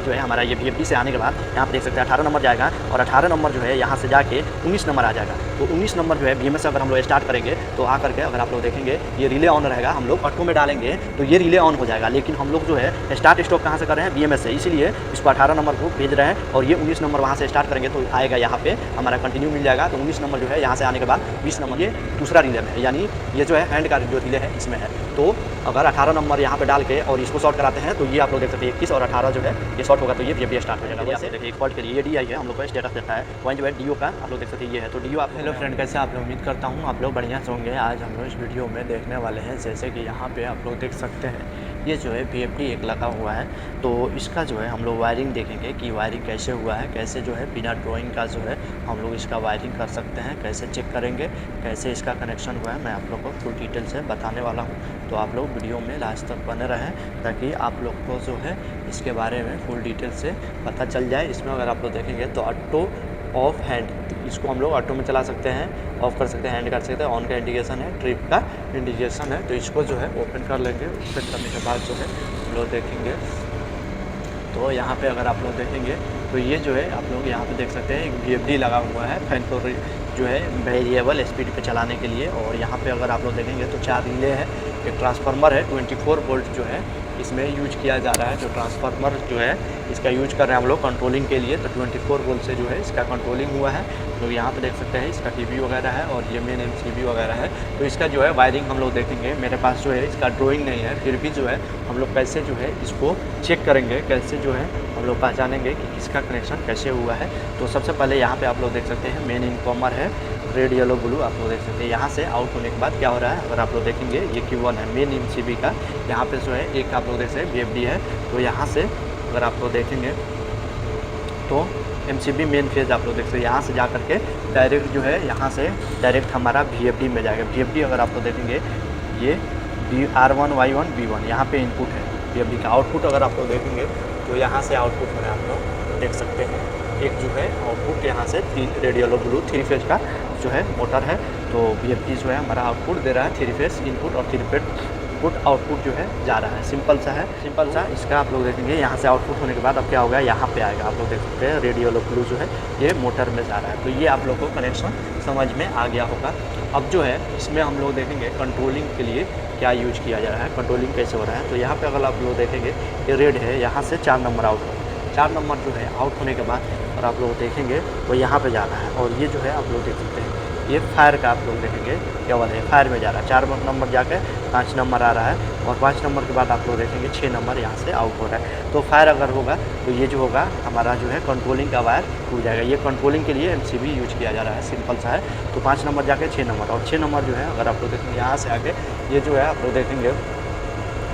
जो है हमारा ये VFD से आने के बाद यहाँ पे देख सकते हैं 18 नंबर जाएगा और 18 नंबर जो है यहाँ से जाके 19 नंबर आ जाएगा। तो 19 नंबर जो है BMS से अगर हम लोग स्टार्ट करेंगे तो आकर के अगर आप लोग देखेंगे ये रिले ऑन रहेगा, हम लोग ऑटो में डालेंगे तो ये रिले ऑन हो जाएगा। लेकिन हम लोग जो है स्टार्ट स्टॉप कहाँ से कर रहे हैं, BMS से, इसीलिए इसको 18 नंबर को भेज रहे हैं और ये 19 नंबर वहाँ से स्टार्ट करेंगे तो आएगा यहाँ पे हमारा कंटिन्यू मिल जाएगा। तो 19 नंबर जो है यहाँ से आने के बाद 20 नंबर ये दूसरा रिले में है, यानी ये जो है हैंड का जो रिले है इसमें है। तो अगर 18 नंबर यहाँ पे डाल के और इसको शॉर्ट कराते हैं तो ये आप लोग देख सकते हैं 21 और 18 जो है ये शॉर्ट होगा तो ये VFD स्टार्ट हो जाएगा। वैसे देखिए एक फॉल्ट के लिए ये DI है, हम लोग को स्टेटस देता है। पॉइंट जो है DO का आप लोग देख सकते हैं ये है। तो DO आप हेलो फ्रेंड, कैसे आप लोग? उम्मीद करता हूँ आप लोग बढ़िया से होंगे। आज हम लोग इस वीडियो में देखने वाले हैं, जैसे कि यहाँ पे आप लोग देख सकते हैं ये जो है VFD एक लगा हुआ है। तो इसका जो है हम लोग वायरिंग देखेंगे कि वायरिंग कैसे हुआ है, कैसे जो है बिना ड्राइंग का जो है हम लोग इसका वायरिंग कर सकते हैं, कैसे चेक करेंगे, कैसे इसका कनेक्शन हुआ है, मैं आप लोग को फुल डिटेल से बताने वाला हूँ। तो आप लोग वीडियो में लास्ट तक बने रहें ताकि आप लोग को जो है इसके बारे में फुल डिटेल से पता चल जाए। इसमें अगर आप लोग देखेंगे तो ऑटो ऑफ हैंड, इसको हम लोग ऑटो में चला सकते हैं, ऑफ कर सकते हैं, हैंड कर सकते हैं, ऑन का इंडिकेशन है, ट्रिप का इंडिकेशन है। तो इसको जो है ओपन कर लेंगे। ओपन करने के बाद जो है हम लोग देखेंगे तो यहाँ पे अगर आप लोग देखेंगे तो ये जो है आप लोग यहाँ पे देख सकते हैं एक VFD लगा हुआ है फैन को जो है वेरिएबल स्पीड पे चलाने के लिए। और यहाँ पे अगर आप लोग देखेंगे तो 4 रिले है, एक ट्रांसफार्मर है 24 वोल्ट जो है इसमें यूज किया जा रहा है। जो ट्रांसफार्मर जो है इसका यूज कर रहे हैं हम लोग कंट्रोलिंग के लिए। तो 24 वोल्ट से जो है इसका कंट्रोलिंग हुआ है। तो यहाँ पे देख सकते हैं इसका TV वगैरह है और ये मेन MCB वगैरह है। तो इसका जो है वायरिंग हम लोग देखेंगे। मेरे पास जो है इसका ड्राइंग नहीं है, फिर भी जो है हम लोग कैसे जो है इसको चेक करेंगे, कैसे जो है हम लोग पहचानेंगे कि इसका कनेक्शन कैसे हुआ है। तो सबसे पहले यहाँ पे आप लोग देख सकते हैं मेन इनकॉमर है, रेड येलो ब्लू आप लोग देख सकते हैं। यहाँ से आउट होने के बाद क्या हो रहा है अगर आप लोग देखेंगे ये Q1 है मेन MCB का। यहाँ पे जो है एक आप लोग देख सकते हैं VFD है। तो यहाँ से अगर आप लोग देखेंगे तो MCB मेन फेज आप लोग देख सकते हैं। यहाँ से जा करके डायरेक्ट जो है यहाँ से डायरेक्ट हमारा VFD में जाएगा। VFD अगर आप लोग देखेंगे ये R1 Y1 B1 यहाँ पे इनपुट है VFD का। आउटपुट अगर आप लोग देखेंगे तो यहाँ से आउटपुट हो रहा है, आप लोग देख सकते हैं। एक जो है आउटपुट यहाँ से रेड येलो ब्लू 3 फेज का जो है मोटर है। तो VFD जो है हमारा आउटपुट दे रहा है 3 फेज इनपुट और 3 फेज इनपुट आउटपुट जो है जा रहा है। सिंपल सा है, सिंपल सा। इसका आप लोग देखेंगे यहाँ से आउटपुट होने के बाद अब क्या होगा, यहाँ पे आएगा। आप लोग देख सकते हैं रेड येलो ब्लू जो है ये मोटर में जा रहा है। तो ये आप लोग को कनेक्शन समझ में आ गया होगा। अब जो है इसमें हम लोग देखेंगे कंट्रोलिंग के लिए क्या यूज किया जा रहा है, कंट्रोलिंग कैसे हो रहा है। तो यहाँ पे अगर आप लोग देखेंगे ये रेड है, यहाँ से 4 नंबर आउट हो, 4 नंबर जो है आउट होने के बाद और आप लोग देखेंगे तो यहाँ पे जाना है। और ये जो है आप लोग देख सकते हैं ये फायर का आप लोग देखेंगे केवल है, फायर में जा रहा है। 4 नंबर जाकर 5 नंबर आ रहा है और 5 नंबर के बाद आप लोग देखेंगे 6 नंबर यहाँ से आउट हो रहा है। तो फायर अगर होगा तो ये जो होगा हमारा जो है कंट्रोलिंग का वायर टूट जाएगा। ये कंट्रोलिंग के लिए MCB यूज किया जा रहा है, सिंपल सा है। तो 5 नंबर जाके 6 नंबर और 6 नंबर जो है अगर आप लोग देखेंगे यहाँ से आगे ये जो है आप लोग देखेंगे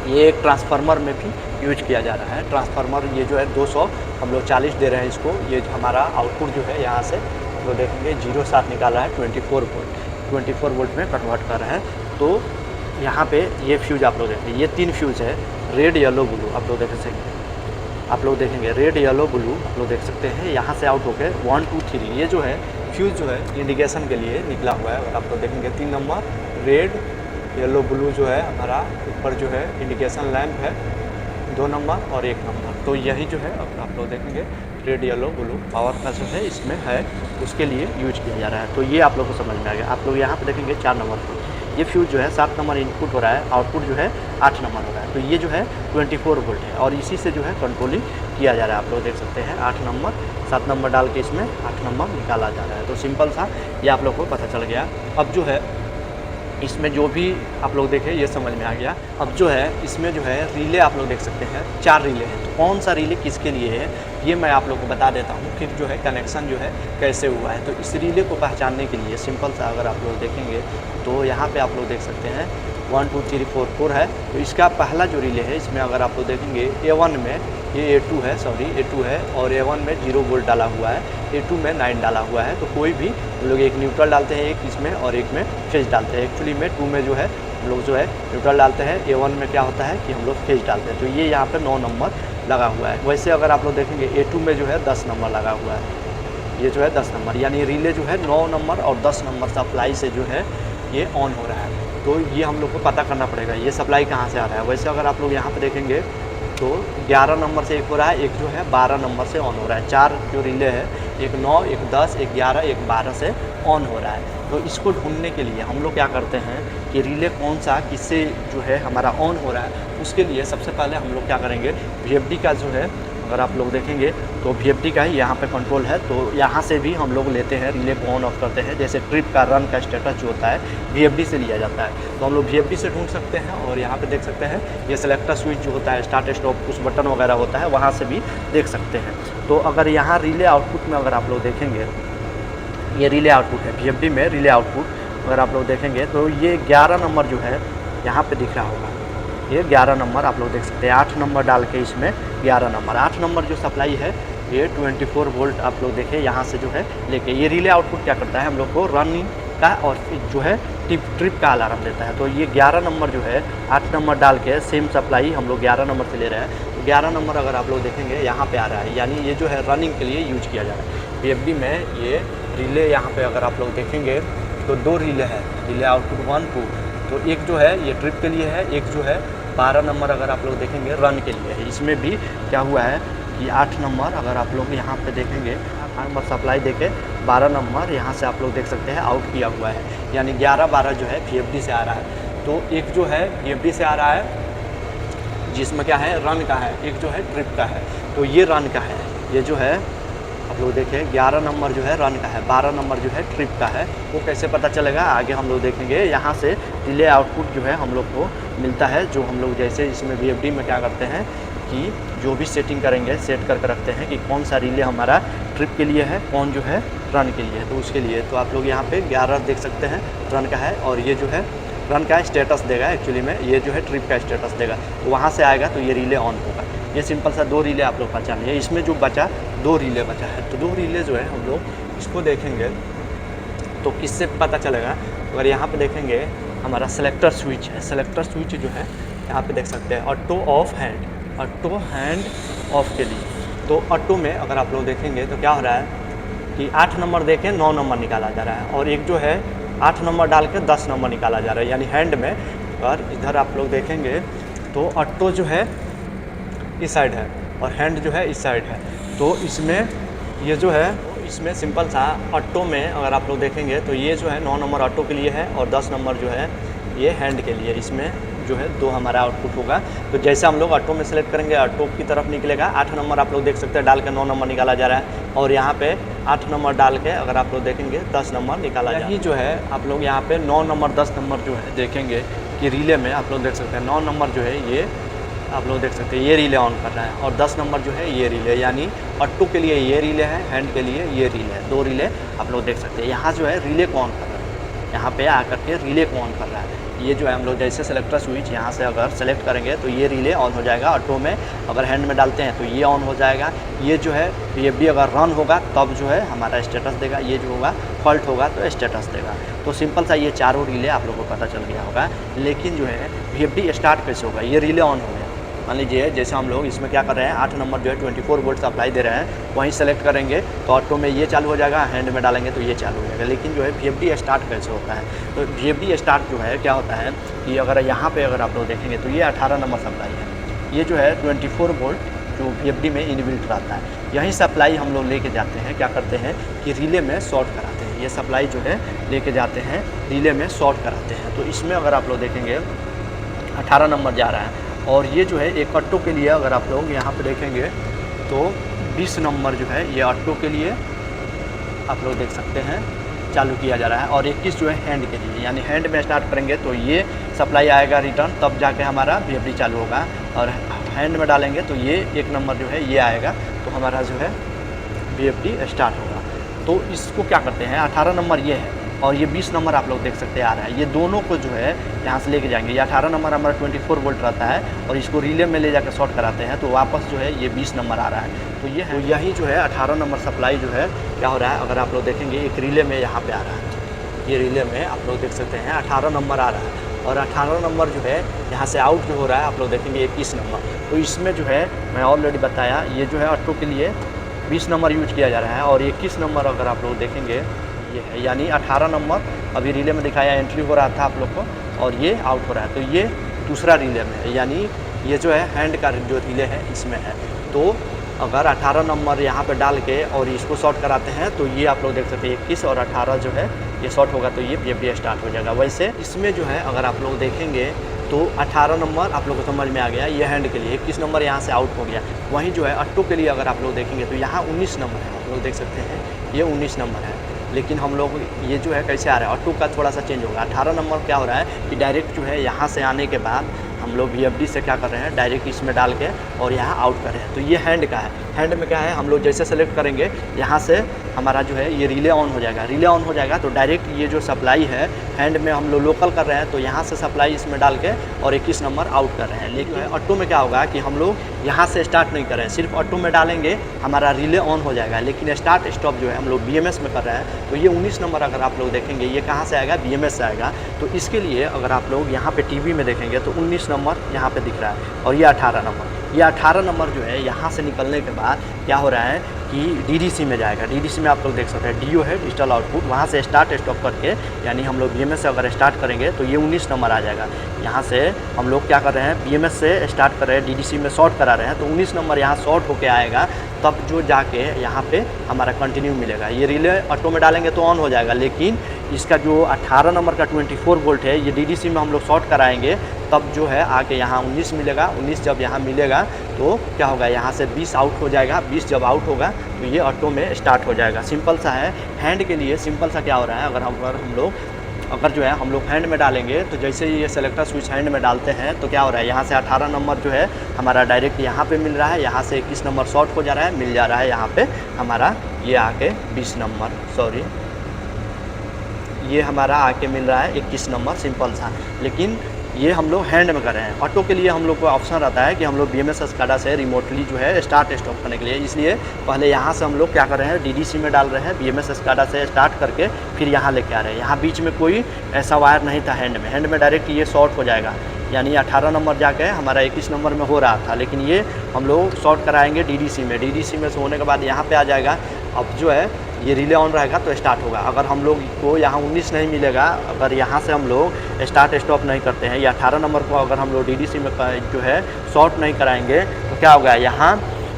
ये एक ट्रांसफार्मर में भी यूज किया जा रहा है। ट्रांसफार्मर ये जो है 200 हम लोग 40 दे रहे हैं इसको। ये हमारा आउटपुट जो है यहाँ से हम लोग देखेंगे 0.7 निकाल रहा है 24 वोल्ट में कन्वर्ट कर रहा है। तो यहाँ पे ये फ्यूज आप लोग देखेंगे ये 3 फ्यूज है, रेड येलो ब्लू आप लोग देख सकते हैं। आप लोग देखेंगे रेड येलो ब्लू आप लोग देख सकते हैं। यहाँ से आउट होकर 1 2 3 ये जो है फ्यूज जो है इंडिकेशन के लिए निकला हुआ है। आप लोग देखेंगे 3 नंबर रेड येलो ब्लू जो है हमारा ऊपर जो है इंडिकेशन लैंप है, 2 नंबर और 1 नंबर। तो यही जो है अब आप लोग देखेंगे रेड येलो ब्लू पावर का जो है इसमें है, उसके लिए यूज किया जा रहा है। तो ये आप लोग को समझ में आ गया। आप लोग यहाँ पे देखेंगे 4 नंबर फ्यूज, ये फ्यूज जो है 7 नंबर इनपुट हो रहा है, आउटपुट जो है 8 नंबर हो रहा है। तो ये जो है 24 वोल्ट है और इसी से जो है कंट्रोलिंग किया जा रहा है। आप लोग देख सकते हैं 8 नंबर 7 नंबर डाल के इसमें 8 नंबर निकाला जा रहा है। तो सिंपल सा ये आप लोग को पता चल गया। अब जो है इसमें जो भी आप लोग देखें ये समझ में आ गया। अब जो है इसमें जो है रिले आप लोग देख सकते हैं 4 रिले हैं। तो कौन सा रिले किसके लिए है ये मैं आप लोग को बता देता हूँ, फिर जो है कनेक्शन जो है कैसे हुआ है। तो इस रिले को पहचानने के लिए सिंपल सा अगर आप लोग देखेंगे तो यहाँ पे आप लोग देख सकते हैं 1 2 3 4 4 है। तो इसका पहला जो रिले है इसमें अगर आप लोग देखेंगे A1 में ये A2 है, सॉरी A2 है और A1 में 0 वोल्ट डाला हुआ है, A2 में 9 डाला हुआ है। तो कोई भी हम लोग एक न्यूट्रल डालते हैं, एक इसमें और एक में फेज डालते हैं। एक्चुअली में 2 में जो है हम लोग जो है न्यूट्रल डालते हैं, A1 में क्या होता है कि हम लोग फेज डालते हैं। तो ये यहाँ पर 9 नंबर लगा हुआ है। वैसे अगर आप लोग देखेंगे A2 में जो है 10 नंबर लगा हुआ है, ये जो है 10 नंबर, यानी रिले जो है 9 नंबर और 10 नंबर सप्लाई से जो है ये ऑन हो रहा है। तो ये हम लोग को पता करना पड़ेगा ये सप्लाई कहाँ से आ रहा है। वैसे अगर आप लोग यहाँ पे देखेंगे तो 11 नंबर से एक हो रहा है, एक जो है 12 नंबर से ऑन हो रहा है। 4 जो रिले है, एक 9, एक 10, एक 11, एक 12 से ऑन हो रहा है। तो इसको ढूंढने के लिए हम लोग क्या करते हैं कि रिले कौन सा किससे जो है हमारा ऑन हो रहा है, उसके लिए सबसे पहले हम लोग क्या करेंगे, VFD का जो है अगर आप लोग देखेंगे तो VFD का ही यहाँ पे कंट्रोल है, तो यहाँ से भी हम लोग लेते हैं, रिले को ऑन ऑफ करते हैं। जैसे ट्रिप का रन का स्टेटस जो होता है VFD से लिया जाता है, तो हम लोग VFD से ढूंढ सकते हैं। और यहाँ पे देख सकते हैं ये सेलेक्टर स्विच जो होता है, स्टार्ट स्टॉप कुछ बटन वगैरह होता है, वहाँ से भी देख सकते हैं। तो अगर यहाँ रिले आउटपुट में अगर आप लोग देखेंगे, ये रिले आउटपुट है VFD में, रिले आउटपुट अगर आप लोग देखेंगे तो ये 11 नंबर जो है यहाँ पे दिख रहा होगा, ये 11 नंबर आप लोग देख सकते हैं। 8 नंबर डाल के इसमें 11 नंबर, 8 नंबर जो सप्लाई है ये 24 वोल्ट आप लोग देखें यहाँ से जो है लेके। ये रिले आउटपुट क्या करता है, हम लोग को रनिंग का और जो है ट्रिप का अलार्म देता है। तो ये 11 नंबर जो है 8 नंबर डाल के सेम सप्लाई हम लोग 11 नंबर से ले रहे हैं। तो 11 नंबर अगर आप लोग देखेंगे यहाँ पे आ रहा है, यानी ये जो है रनिंग के लिए यूज किया जा रहा है। VFD में ये रिले यहाँ पे अगर आप लोग देखेंगे तो 2 रिले है, रिले आउटपुट 1 2। तो एक जो है ये ट्रिप के लिए है, एक जो है 12 नंबर अगर आप लोग देखेंगे रन के लिए है। इसमें भी क्या हुआ है कि 8 नंबर अगर आप लोग यहाँ पे देखेंगे, 8 नंबर सप्लाई देके 12 नंबर यहाँ से आप लोग देख सकते हैं आउट किया हुआ है, यानी 11 12 जो है VFD से आ रहा है। तो एक जो है VFD से आ रहा है जिसमें क्या है रन का है, एक जो है ट्रिप का है। तो ये रन का है, ये जो है आप लोग देखें 11 नंबर जो है रन का है, 12 नंबर जो है ट्रिप का है। वो कैसे पता चलेगा आगे हम लोग देखेंगे। यहाँ से रिले आउटपुट जो है हम लोग को मिलता है, जो हम लोग जैसे इसमें VFD में क्या करते हैं कि जो भी सेटिंग करेंगे सेट करके रखते हैं कि कौन सा रिले हमारा ट्रिप के लिए है, कौन जो है रन के लिए है। तो उसके लिए तो आप लोग यहाँ पे 11 देख सकते हैं रन का है, और ये जो है रन का स्टेटस देगा, एक्चुअली में ये जो है ट्रिप का स्टेटस देगा। तो वहाँ से आएगा तो ये रिले ऑन होगा। ये सिंपल सा 2 रिले आप लोग पहचान लिया। इसमें जो बचा 2 रिले बचा है, तो 2 रिले जो है हम लोग इसको देखेंगे तो किससे पता चलेगा। अगर यहाँ पे देखेंगे हमारा सेलेक्टर स्विच है, सेलेक्टर स्विच जो है यहाँ पे देख सकते हैं auto of hand, auto hand of के लिए। तो ऑटो में अगर आप लोग देखेंगे तो क्या हो रहा है कि 8 नंबर दे के 9 नंबर निकाला जा रहा है, और एक जो है 8 नंबर डाल के 10 नंबर निकाला जा रहा है, यानी हैंड में। और इधर आप लोग देखेंगे तो ऑटो जो है इस साइड है और हैंड जो है इस साइड है। तो इसमें ये जो है इसमें सिंपल सा ऑटो में अगर आप लोग देखेंगे तो ये जो है 9 नंबर ऑटो के लिए है और 10 नंबर जो है ये हैंड के लिए। इसमें जो है 2 हमारा आउटपुट होगा। तो जैसे हम लोग ऑटो में सेलेक्ट करेंगे ऑटो की तरफ निकलेगा। 8 नंबर आप लोग देख सकते हैं डाल के 9 नंबर निकाला जा रहा है, और यहाँ पे 8 नंबर डाल के अगर आप लोग देखेंगे 10 नंबर निकाला जा रहा है। जो है आप लोग यहाँ पे 9 नंबर 10 नंबर जो है देखेंगे कि रिले में आप लोग देख सकते हैं 9 नंबर जो है ये आप लोग देख सकते हैं ये रिले ऑन कर रहा है, और 10 नंबर जो है ये रिले, यानी ऑटो के लिए ये रिले है, हैंड के लिए ये रिले है। 2 रिले आप लोग देख सकते हैं। यहाँ जो है रिले को ऑन कर रहा है, यहाँ पे आकर के रिले को ऑन कर रहा है। ये जो है हम लोग जैसे सेलेक्टर स्विच यहाँ से अगर सेलेक्ट करेंगे तो ये रिले ऑन हो जाएगा ऑटो में। अगर हैंड में डालते हैं तो ये ऑन हो जाएगा। ये जो है VFD अगर रन होगा तब जो है हमारा स्टेटस देगा, ये जो होगा फॉल्ट होगा तो स्टेटस देगा। तो सिंपल सा ये चारों रिले आप लोगों को पता चल गया होगा। लेकिन जो है VFD स्टार्ट कैसे होगा, ये रिले ऑन हो गया। मान लीजिए जैसे हम लोग इसमें क्या कर रहे हैं 8 नंबर जो है 24 वोल्ट सप्लाई दे रहे हैं, वहीं सेलेक्ट करेंगे तो ऑटो में ये चालू हो जाएगा, हैंड में डालेंगे तो ये चालू हो जाएगा। लेकिन जो है VFD स्टार्ट कैसे होता है, तो VFD स्टार्ट जो है क्या होता है कि अगर यहाँ पे अगर आप लोग देखेंगे तो ये 18 नंबर सप्लाई है। ये जो है 24 वोल्ट जो VFD में इनबिल्ट रहता है, यही सप्लाई हम लोग लेके जाते हैं, क्या करते हैं कि रिले में शॉर्ट कराते हैं। ये सप्लाई जो है लेके जाते हैं रिले में शॉर्ट कराते हैं। तो इसमें अगर आप लोग देखेंगे 18 नंबर जा रहा है, और ये जो है एक ऑटो के लिए अगर आप लोग यहाँ पे देखेंगे तो 20 नंबर जो है ये ऑटो के लिए आप लोग देख सकते हैं चालू किया जा रहा है, और 21 जो है हैंड के लिए, यानी हैंड में स्टार्ट करेंगे तो ये सप्लाई आएगा रिटर्न, तब जाके हमारा VFD चालू होगा। और हैंड में डालेंगे तो ये 1 नंबर जो है ये आएगा, तो हमारा जो है VFD स्टार्ट होगा। तो इसको क्या करते हैं 18 नंबर ये है और ये 20 नंबर आप लोग देख सकते हैं आ रहा है, ये दोनों को जो है यहाँ से लेके जाएंगे। ये 18 नंबर हमारा 24 वोल्ट रहता है और इसको रिले में ले जाकर शॉर्ट कराते हैं, तो वापस जो है ये 20 नंबर आ रहा है। तो ये है, तो यही जो है 18 नंबर सप्लाई जो है क्या हो रहा है, अगर आप लोग देखेंगे एक रिले में यहाँ पे आ रहा है, ये रिले में आप लोग देख सकते हैं 18 नंबर आ रहा है, और 18 नंबर जो है यहाँ से आउट जो हो रहा है आप लोग देखेंगे 21 नंबर। तो इसमें जो है मैं ऑलरेडी बताया ये जो है ऑटो के लिए 20 नंबर यूज किया जा रहा है, और 21 नंबर अगर आप लोग देखेंगे ये है, यानी 18 नंबर अभी रिले में दिखाया एंट्री हो रहा था आप लोग को, और ये आउट हो रहा है। तो ये दूसरा रिले में है, यानी ये जो है हैंड का जो रिले है इसमें है। तो अगर 18 नंबर यहाँ पे डाल के और इसको शॉर्ट कराते हैं तो ये आप लोग देख सकते हैं 21 और 18 जो है ये शॉर्ट होगा तो ये VFD स्टार्ट हो जाएगा। वैसे इसमें जो है अगर आप लोग देखेंगे तो 18 नंबर आप लोग को समझ में आ गया, ये हैंड के लिए 21 नंबर यहाँ से आउट हो गया। वहीं जो है ऑटो के लिए अगर आप लोग देखेंगे तो यहाँ 19 नंबर है, आप लोग देख सकते हैं ये 19 नंबर है। लेकिन हम लोग ये जो है कैसे आ रहा है, ऑटो का थोड़ा सा चेंज होगा। 18 नंबर क्या हो रहा है कि डायरेक्ट जो है यहाँ से आने के बाद हम लोग VFD से क्या कर रहे हैं, डायरेक्ट इसमें डाल के और यहाँ आउट कर रहे हैं। तो ये हैंड का है। हैंड में क्या है, हम लोग जैसे सेलेक्ट करेंगे यहाँ से हमारा जो है ये रिले ऑन हो जाएगा। रिले ऑन हो जाएगा तो डायरेक्ट ये जो सप्लाई है हैंड में हम लोग लोकल कर रहे हैं तो यहाँ से सप्लाई इसमें डाल के और 21 नंबर आउट कर रहे हैं। लेकिन ऑटो में क्या होगा कि हम लोग यहाँ से स्टार्ट नहीं कर रहे हैं, सिर्फ ऑटो में डालेंगे हमारा रिले ऑन हो जाएगा। लेकिन स्टार्ट स्टॉप जो है हम लोग BMS में कर रहे हैं। तो ये 19 नंबर अगर आप लोग देखेंगे ये कहाँ से आएगा, BMS से आएगा। तो इसके लिए अगर आप लोग यहाँ पे TV में देखेंगे तो 19 नंबर यहाँ पे दिख रहा है और ये 18 नंबर। ये 18 नंबर जो है यहाँ से निकलने के बाद क्या हो रहा है कि DDC में जाएगा। DDC में आप लोग देख सकते हैं DO है, डिजिटल आउटपुट। वहाँ से स्टार्ट स्टॉप करके यानी हम लोग BMS से अगर स्टार्ट करेंगे तो ये 19 नंबर आ जाएगा। यहाँ से हम लोग क्या कर रहे हैं, BMS से स्टार्ट कर रहे हैं, DDC में शॉर्ट करा रहे हैं तो 19 नंबर यहाँ शॉर्ट होके आएगा। तब जो जाके यहाँ पे हमारा कंटिन्यू मिलेगा। ये रिले ऑटो में डालेंगे तो ऑन हो जाएगा, लेकिन इसका जो 18 नंबर का 24 वोल्ट है ये DDC में हम लोग शॉर्ट कराएंगे तब जो है आके यहाँ 19 मिलेगा। 19 जब यहाँ मिलेगा तो क्या होगा, यहाँ से 20 आउट हो जाएगा। 20 जब आउट होगा तो ये ऑटो में स्टार्ट हो जाएगा। सिंपल सा है। हैंड के लिए सिंपल सा क्या हो रहा है, अगर हम लोग जो है हम लोग हैंड में डालेंगे तो जैसे ही ये सेलेक्टर स्विच हैंड में डालते हैं तो क्या हो रहा है, यहाँ से 18 नंबर जो है हमारा डायरेक्ट यहाँ पे मिल रहा है। यहाँ से 21 नंबर शॉर्ट हो जा रहा है, मिल जा रहा है यहाँ पे हमारा ये आके 20 नंबर, सॉरी ये हमारा आके मिल रहा है 21 नंबर। सिंपल सा। लेकिन ये हम लोग हैंड में कर रहे हैं। ऑटो के लिए हम लोग को ऑप्शन रहता है कि हम लोग BMS SCADA से रिमोटली जो है स्टार्ट स्टॉप करने के लिए, इसलिए पहले यहाँ से हम लोग क्या कर रहे हैं, DDC में डाल रहे हैं, BMS SCADA से स्टार्ट करके फिर यहाँ लेके आ रहे हैं। यहाँ बीच में कोई ऐसा वायर नहीं था हैंड में। हैंड में डायरेक्ट ये शॉर्ट हो जाएगा, यानी 18 नंबर जाके हमारा 21 नंबर में हो रहा था, लेकिन ये हम लोग शॉर्ट कराएंगे DDC में। DDC में से होने के बाद यहाँ पे आ जाएगा। अब जो है ये रिले ऑन रहेगा तो स्टार्ट होगा। अगर हम लोग को यहाँ 19 नहीं मिलेगा, अगर यहाँ से हम लोग स्टार्ट स्टॉप नहीं करते हैं, या 18 नंबर को अगर हम लोग DDC में जो है शॉर्ट नहीं कराएंगे तो क्या होगा, यहाँ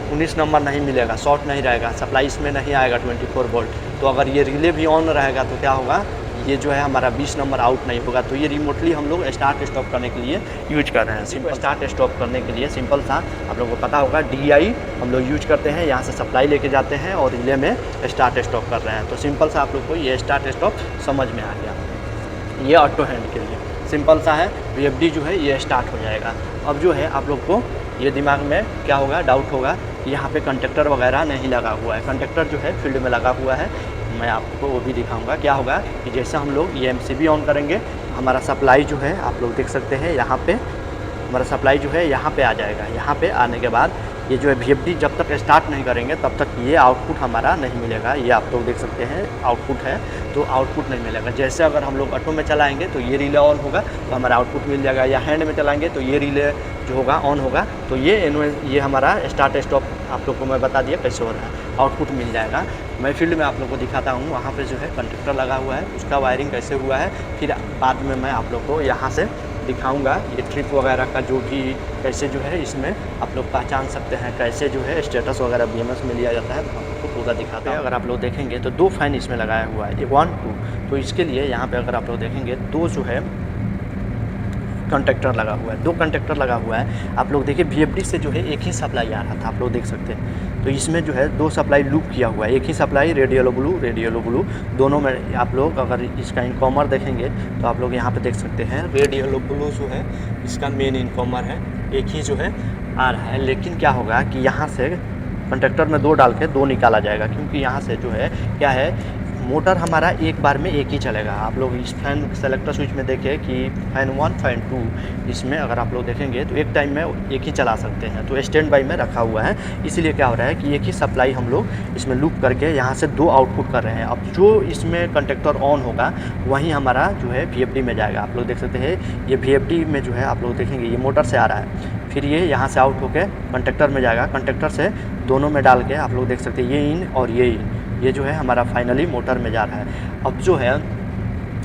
19 नंबर नहीं मिलेगा, शॉर्ट नहीं रहेगा, सप्लाई इसमें नहीं आएगा 24 वोल्ट। तो अगर ये रिले भी ऑन रहेगा तो क्या होगा, ये जो है हमारा 20 नंबर आउट नहीं होगा। तो ये रिमोटली हम लोग स्टार्ट स्टॉप करने के लिए यूज कर रहे हैं। सिंपल स्टार्ट स्टॉप करने के लिए सिंपल सा आप लोगों को पता होगा DI हम लोग यूज करते हैं। यहाँ से सप्लाई लेके जाते हैं और रिले में स्टार्ट स्टॉप कर रहे हैं। तो सिंपल सा आप लोग को ये स्टार्ट स्टॉप समझ में आ गया। ये ऑटो हैंड के लिए सिंपल सा है। VFD जो है ये स्टार्ट हो जाएगा। अब जो है आप लोग को ये दिमाग में क्या होगा, डाउट होगा कि यहाँ पे कंडक्टर वगैरह नहीं लगा हुआ है। कंडक्टर जो है फील्ड में लगा हुआ है, मैं आपको वो भी दिखाऊंगा। क्या होगा कि जैसे हम लोग ये MCB ऑन करेंगे, हमारा सप्लाई जो है आप लोग देख सकते हैं यहाँ पे हमारा सप्लाई जो है यहाँ पे आ जाएगा। यहाँ पे आने के बाद ये जो है VFD जब तक स्टार्ट नहीं करेंगे तब तक ये आउटपुट हमारा नहीं मिलेगा। ये आप लोग देख सकते हैं आउटपुट है, तो आउटपुट नहीं मिलेगा। जैसे अगर हम लोग ऑटो में चलाएंगे तो ये रिले ऑन होगा तो हमारा आउटपुट मिल जाएगा, या हैंड में चलाएंगे तो ये रिले जो होगा ऑन होगा। तो ये हमारा स्टार्ट स्टॉप आप लोग को मैं बता दिया कैसे हो रहा है, आउटपुट मिल जाएगा। मैं फील्ड में आप लोग को दिखाता हूँ, वहाँ पे जो है कंडक्टर लगा हुआ है, उसका वायरिंग कैसे हुआ है, फिर बाद में मैं आप लोग को यहाँ से दिखाऊंगा ये ट्रिप वगैरह का जो भी कैसे जो है इसमें आप लोग पहचान सकते हैं, कैसे जो है स्टेटस वगैरह BMS में लिया जाता है, तो आपको पूरा दिखाता है। अगर आप लोग देखेंगे तो 2 फैन इसमें लगाया हुआ है, 1 2। तो इसके लिए यहाँ पे अगर आप लोग देखेंगे 2 जो है कंडक्टर लगा हुआ है, 2 कंडक्टर लगा हुआ है। आप लोग देखिए VFD से जो है एक ही सप्लाई आ रहा था, आप लोग देख सकते हैं। तो इसमें जो है 2 सप्लाई लूप किया हुआ है, एक ही सप्लाई रेडियो ब्लू दोनों में। आप लोग अगर इसका इनकॉमर देखेंगे तो आप लोग यहाँ पे देख सकते हैं रेडियो ब्लू जो है इसका मेन इनकॉमर है, एक ही जो है आ रहा है। लेकिन क्या होगा कि यहाँ से कंडक्टर में 2 डाल के 2 निकाला जाएगा, क्योंकि यहाँ से जो है क्या है, मोटर हमारा एक बार में एक ही चलेगा। आप लोग इस फैन सेलेक्टर स्विच में देखें कि फैन 1 फैन 2 इसमें अगर आप लोग देखेंगे तो एक टाइम में एक ही चला सकते हैं। तो स्टैंड बाई में रखा हुआ है, इसीलिए क्या हो रहा है कि एक ही सप्लाई हम लोग इसमें लूप करके यहाँ से 2 आउटपुट कर रहे हैं। अब जो इसमें कंडक्टर ऑन होगा वहीं हमारा जो है VFD में जाएगा। आप लोग देख सकते हैं ये VFD में जो है आप लोग देखेंगे ये मोटर से आ रहा है, फिर ये यहाँ से आउट होकर कंडक्टर में जाएगा। कंडक्टर से दोनों में डाल के आप लोग देख सकते हैं ये इन और ये इन, ये जो है हमारा फाइनली मोटर में जा रहा है। अब जो है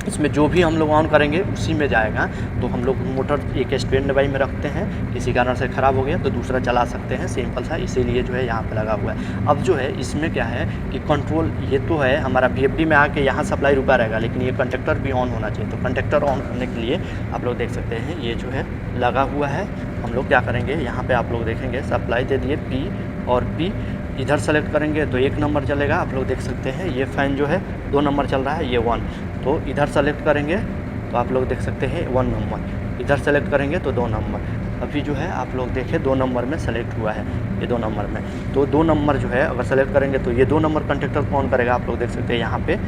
इसमें जो भी हम लोग ऑन करेंगे उसी में जाएगा। तो हम लोग मोटर एक स्टैंड बाई में रखते हैं, किसी कारण से ख़राब हो गया तो दूसरा चला सकते हैं, सिंपल सा, इसीलिए जो है यहाँ पे लगा हुआ है। अब जो है इसमें क्या है कि कंट्रोल, ये तो है हमारा VFD में आके यहाँ सप्लाई रुका रहेगा, लेकिन ये कंडक्टर भी ऑन होना चाहिए। तो कंडक्टर ऑन करने के लिए आप लोग देख सकते हैं ये जो है लगा हुआ है। हम लोग क्या करेंगे, यहाँ पर आप लोग देखेंगे सप्लाई दे दिए P और P, इधर सेलेक्ट करेंगे तो 1 नंबर चलेगा। आप लोग देख सकते हैं ये फ़ैन जो है 2 नंबर चल रहा है, ये 1। तो इधर सेलेक्ट करेंगे तो आप लोग देख सकते हैं 1 नंबर, इधर सेलेक्ट करेंगे तो 2 नंबर। अभी जो है आप लोग देखें 2 नंबर में सेलेक्ट हुआ है, ये 2 नंबर में। तो 2 नंबर जो है अगर सेलेक्ट करेंगे तो ये 2 नंबर कंडक्टर कौन करेगा, आप लोग देख सकते हैं यहाँ पे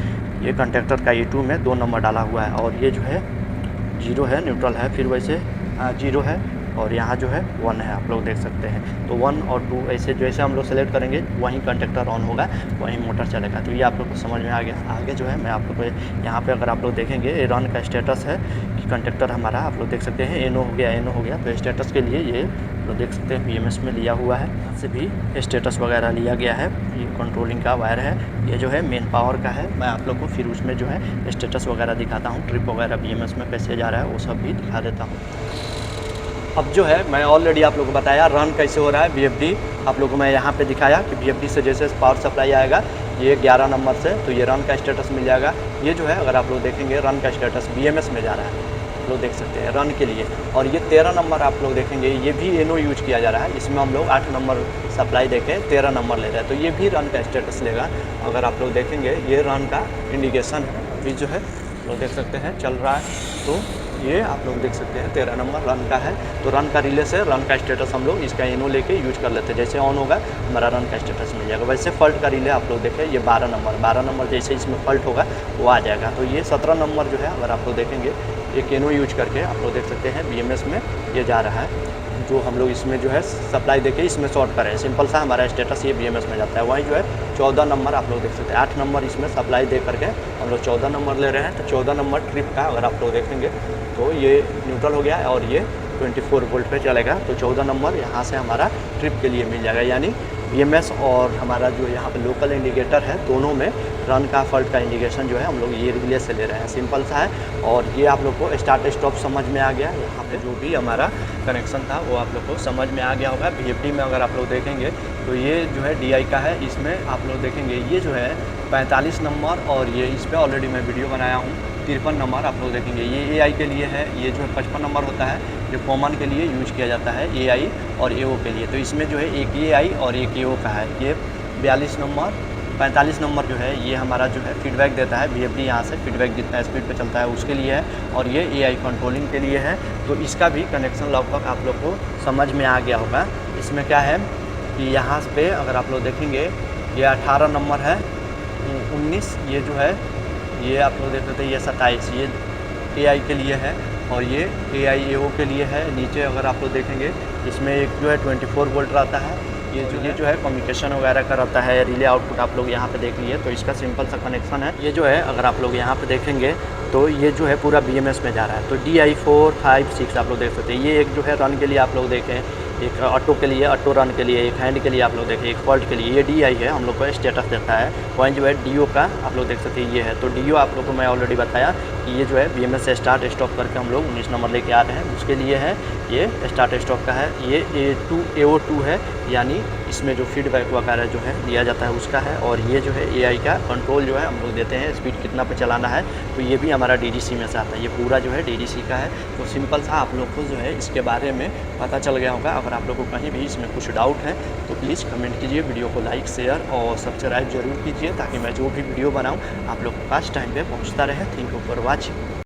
ये कंडक्टर का E2 में 2 नंबर डाला हुआ है, और ये जो है 0 है, न्यूट्रल है, फिर वैसे 0 है, और यहाँ जो है 1 है, आप लोग देख सकते हैं। तो 1 और 2 ऐसे जैसे हम लोग सेलेक्ट करेंगे वहीं कंडक्टर ऑन होगा, वहीं मोटर चलेगा। तो ये आप लोग को समझ में आ गया। आगे जो है मैं आप लोग को यहाँ पे अगर आप लोग देखेंगे रन का स्टेटस है कि कंडक्टर हमारा, आप लोग देख सकते हैं NO हो गया, NO हो गया। तो स्टेटस के लिए ये लोग देख सकते हैं BMS में लिया हुआ है, यहाँ से भी स्टेटस वगैरह लिया गया है। ये कंट्रोलिंग का वायर है, ये जो है मेन पावर का है। मैं आप लोग को फिर उसमें जो है स्टेटस वगैरह दिखाता हूँ, ट्रिप वगैरह BMS में कैसे जा रहा है वो सब भी दिखा देता हूँ। अब जो है मैं ऑलरेडी आप लोगों को बताया रन कैसे हो रहा है VFD। आप लोगों को मैं यहाँ पे दिखाया कि VFD से जैसे पावर सप्लाई आएगा ये 11 नंबर से, तो ये रन का स्टेटस मिल जाएगा। ये जो है अगर आप लोग देखेंगे रन का स्टेटस BMS में जा रहा है, आप लोग देख सकते हैं रन के लिए। और ये 13 नंबर आप लोग देखेंगे ये भी NO यूज किया जा रहा है, इसमें हम लोग 8 नंबर सप्लाई देके 13 नंबर ले रहे हैं, तो ये भी रन का स्टेटस लेगा। अगर आप लोग देखेंगे ये रन का इंडिकेशन है, अभी जो है लोग देख सकते हैं चल रहा है। तो ये आप लोग देख सकते हैं 13 नंबर रन का है। तो रन का रिले से रन का स्टेटस हम लोग इसका NO लेके यूज कर लेते हैं, जैसे ऑन होगा हमारा रन का स्टेटस मिल जाएगा। वैसे फॉल्ट का रिले आप लोग देखें ये 12 नंबर जैसे इसमें फॉल्ट होगा वो आ जाएगा। तो ये 17 नंबर जो है अगर आप लोग देखेंगे एक NO यूज करके आप लोग देख सकते हैं BMS में ये जा रहा है। जो हम लोग इसमें जो है सप्लाई देके इसमें शॉर्ट करें, सिंपल सा हमारा स्टेटस ये BMS में जाता है। वहीं जो है 14 नंबर आप लोग देख सकते हैं, 8 नंबर इसमें सप्लाई दे करके हम लोग 14 नंबर ले रहे हैं। तो 14 नंबर ट्रिप का अगर आप लोग देखेंगे तो ये न्यूट्रल हो गया है और ये 24 वोल्ट पे चलेगा। तो 14 नंबर यहाँ से हमारा ट्रिप के लिए मिल जाएगा, यानी BMS और हमारा जो यहाँ पे लोकल इंडिकेटर है दोनों में रन का फॉल्ट का इंडिकेशन जो है हम लोग ये रिले से ले रहे हैं, सिंपल सा है। और ये आप लोग को स्टार्ट स्टॉप समझ में आ गया। यहाँ पे जो भी हमारा कनेक्शन था वो आप लोग को समझ में आ गया होगा। VFD में अगर आप लोग देखेंगे तो ये जो है DI का है, इसमें आप लोग देखेंगे ये जो है 45 नंबर, और ये इस पर ऑलरेडी मैं वीडियो बनाया हूँ 53 नंबर आप लोग देखेंगे। ये AI के लिए है, ये जो है 55 नंबर होता है जो कॉमन के लिए यूज किया जाता है AI और AO के लिए। तो इसमें जो है एक AI और एक AO का है। ये 42 नंबर 45 नंबर जो है ये हमारा जो है फीडबैक देता है VFD, यहाँ से फीडबैक जितना स्पीड पे चलता है उसके लिए है, और ये AI कंट्रोलिंग के लिए है। तो इसका भी कनेक्शन लगभग आप लोग को समझ में आ गया होगा। इसमें क्या है कि यहाँ पे अगर आप लोग देखेंगे ये 18 नंबर है, 19 ये जो है ये आप लोग देख सकते हैं, ये 27 ये AI के लिए है, और ये AI AO के लिए है। नीचे अगर आप लोग देखेंगे इसमें एक जो है 24 वोल्ट रहता है, ये जो है कम्युनिकेशन वगैरह का रहता है। रिले आउटपुट आप लोग यहाँ पे देख लिए, तो इसका सिंपल सा कनेक्शन है। ये जो है अगर आप लोग यहाँ पे देखेंगे तो ये जो है पूरा BMS में जा रहा है। तो DI 4, 5, 6 आप लोग देख सकते हैं। ये एक जो है रन के लिए आप लोग देखें, एक ऑटो के लिए, ऑटो रन के लिए, एक हैंड के लिए आप लोग देखें, एक फॉल्ट के लिए। ये DI है, हम लोग को स्टेटस देता है। वहीं जो है DO का आप लोग देख सकते हैं ये है। तो DO आप लोग को मैं ऑलरेडी बताया कि ये जो है BMS से स्टार्ट स्टॉप करके हम लोग 19 नंबर लेके आ रहे हैं, उसके लिए है। ये स्टार्ट स्टॉप का है। ये AO2 है, यानी इसमें जो फीडबैक वगैरह जो है दिया जाता है उसका है। और ये जो है AI का कंट्रोल जो है हम लोग देते हैं, स्पीड कितना पे चलाना है, तो ये भी हमारा DDC में से आता है। ये पूरा जो है DDC का है। तो सिंपल सा आप लोग को जो है इसके बारे में पता चल गया होगा। अगर आप लोग को कहीं भी इसमें कुछ डाउट है तो प्लीज़ कमेंट कीजिए, वीडियो को लाइक, शेयर और सब्सक्राइब जरूर कीजिए, ताकि मैं जो भी वीडियो बनाऊँ आप लोग के पास टाइम पे पहुँचता रहे। Thank you for watching.